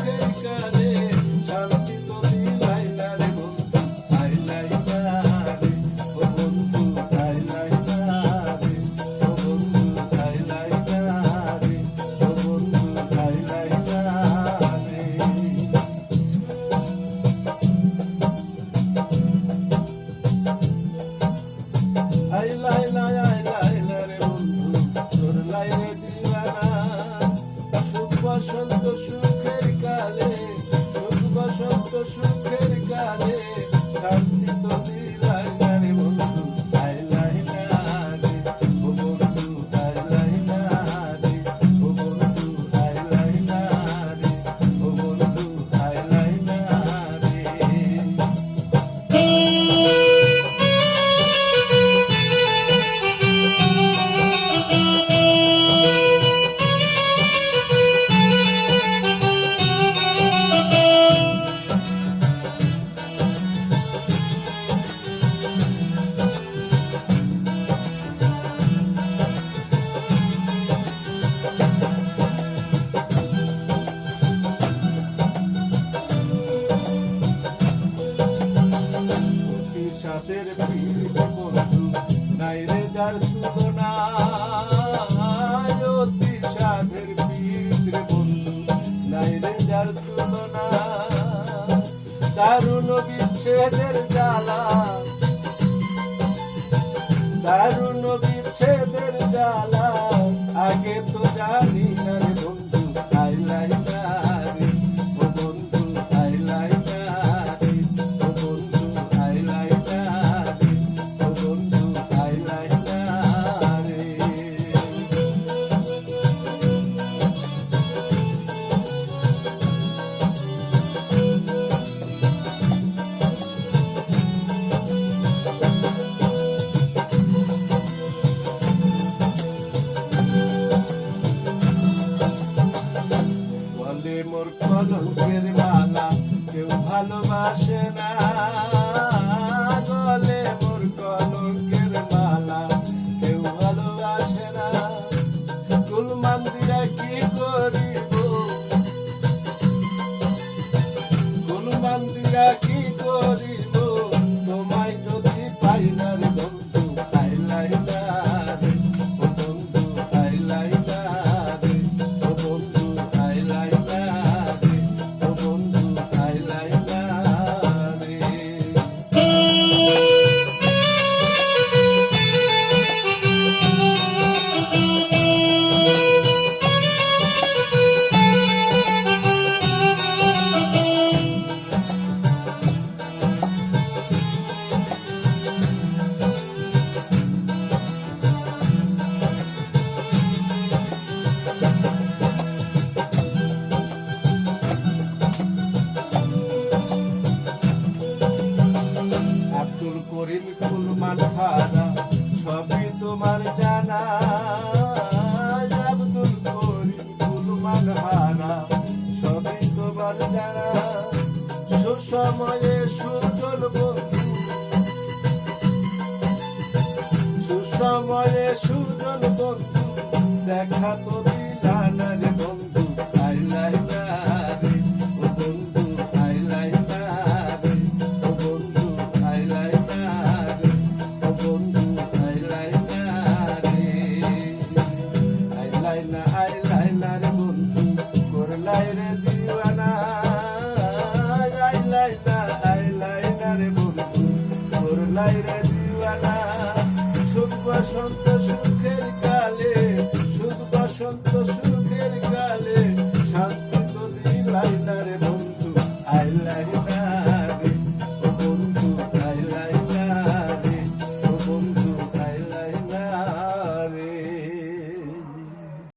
সুখের কালে শান্তি তো দিলাই না রে বন্ধু আইলাই না রে ও বন্ধু আইলাই না রে ও বন্ধু আইলাই না রে ও বন্ধু আইলাই না রে আইলাই না আইলাই না রে বন্ধু তোর লাইরে দিওয়ানা সুখ বসন্ত সুখের কালে সুখ বসন্ত সুখের কালে শান্তি তো দিলাই না রে বন্ধু আইলাই না রে ও বন্ধু আইলাই না রে ও বন্ধু আইলাই না রে ও বন্ধু আইলাই না রে সাথের পীড়িত বন্ধু নাই রে যার তুলনা অতি সাধের পীড়িত রে বন্ধু নাই রে যার তুলনা দারুণ বিচ্ছেদের জ্বালা দারুণ বিচ্ছেদের জ্বালা আগে তো জানি না রে বন্ধু আইলাই না রে ও বন্ধু আইলাই না রে ও বন্ধু আইলাই না রে ও বন্ধু আইলাই না রে বলে মোর কলঙ্কের মালা কেউ ভালোবাসে না বলে মোর কলঙ্কের মালা কেউ ভালোবাসে না কুলমান দিয়া কি করিব কুলমান দিয়া কি করিব তোমায় যদি পাই না রে বন্ধু আইলাই না রে ও বন্ধু আইলাই না রে ও বন্ধু আইলাই না রে ও বন্ধু আইলাই না রে আব্দুল করিম কুলমান হারা সবই তোমার জানা আব্দুল করিম কুলমান হারা সবই তোমার জানা সুসময়ে সুজল বন্ধু সুসময়ে সুজল বন্ধু দেখা তো দিলা না রে বন্ধু আইলাই না রে ও বন্ধু আইলাই না রে ও বন্ধু আইলাই না রে ও বন্ধু আইলাই না রে আইলাই না রে বন্ধু করলাই রে দিওয়ানা আইলাই না রে বন্ধু করলাই রে দিওয়ানা সুখ বসন্ত সুখের কালে সুখ বসন্ত সুখের কালে শান্তি তো দিলাই না রে বন্ধু আইলাই না